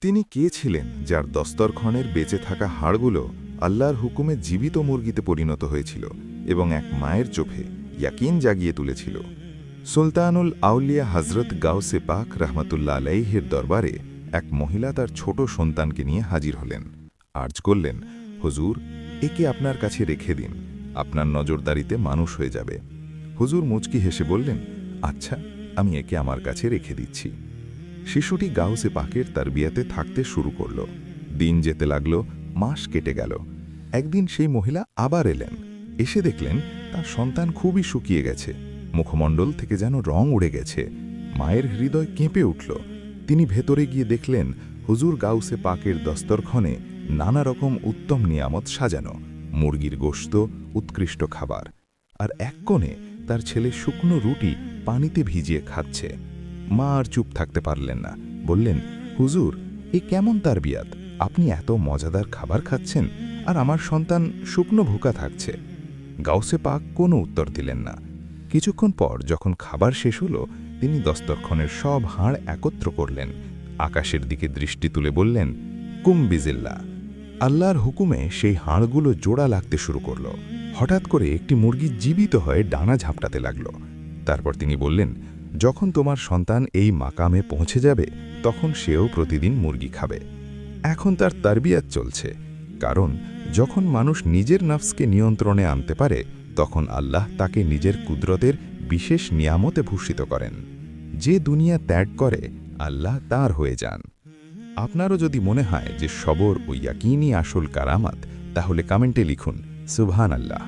তিনি কে ছিলেন যার দস্তরখানের বেঁচে থাকা হাড়গুলো আল্লাহর হুকুমে জীবিত মুরগিতে পরিণত হয়েছিল এবং এক মায়ের চোখে ইয়াকিন জাগিয়ে তুলেছিল? সুলতানুল আউলিয়া হজরত গাউসে পাক রহমতুল্লাহ আলাইহির দরবারে এক মহিলা তার ছোট সন্তানকে নিয়ে হাজির হলেন। আর্জ করলেন, হুজুর, একে আপনার কাছে রেখে দিন, আপনার নজরদারিতে মানুষ হয়ে যাবে। হুজুর মুচকি হেসে বললেন, আচ্ছা, আমি একে আমার কাছে রেখে দিচ্ছি। শিশুটি গাউসে পাকের তারবিয়াতে থাকতে শুরু করল। দিন যেতে লাগল, মাস কেটে গেল। একদিন সেই মহিলা আবার এলেন। এসে দেখলেন তার সন্তান খুবই শুকিয়ে গেছে, মুখমণ্ডল থেকে যেন রং উড়ে গেছে। মায়ের হৃদয় কেঁপে উঠল। তিনি ভেতরে গিয়ে দেখলেন হুজুর গাউসে পাকের দস্তরখানে নানা রকম উত্তম নিয়ামত সাজানো, মুরগির গোশত, উৎকৃষ্ট খাবার। আর এক কোণে তার ছেলে শুকনো রুটি পানিতে ভিজিয়ে খাচ্ছে। মা আর চুপ থাকতে পারলেন না, বললেন, হুজুর, এ কেমন তারবিয়াত? আপনি এত মজাদার খাবার খাচ্ছেন আর আমার সন্তান শুকনো ভুকা থাকছে। গাউসে পাক কোনো উত্তর দিলেন না। কিছুক্ষণ পর যখন খাবার শেষ হলো, তিনি দস্তরখানের সব হাড় একত্র করলেন, আকাশের দিকে দৃষ্টি তুলে বললেন, কুম বিজিল্লা। আল্লাহর হুকুমে সেই হাড়গুলো জোড়া লাগতে শুরু করল। হঠাৎ করে একটি মুরগি জীবিত হয়ে ডানা ঝাপটাতে লাগল। তারপর তিনি বললেন, যখন তোমার সন্তান এই মাকামে পৌঁছে যাবে, তখন সেও প্রতিদিন মুরগি খাবে। এখন তার তারবিয়াত চলছে, কারণ যখন মানুষ নিজের নফসকে নিয়ন্ত্রণে আনতে পারে, তখন আল্লাহ তাকে নিজের কুদরতের বিশেষ নিয়ামতে ভূষিত করেন। যে দুনিয়া ত্যাগ করে, আল্লাহ তার হয়ে যান। আপনারও যদি মনে হয় যে সবর ও ইয়াকিনই আসল কারামাত, তাহলে কমেন্টে লিখুন সুবহানাল্লাহ।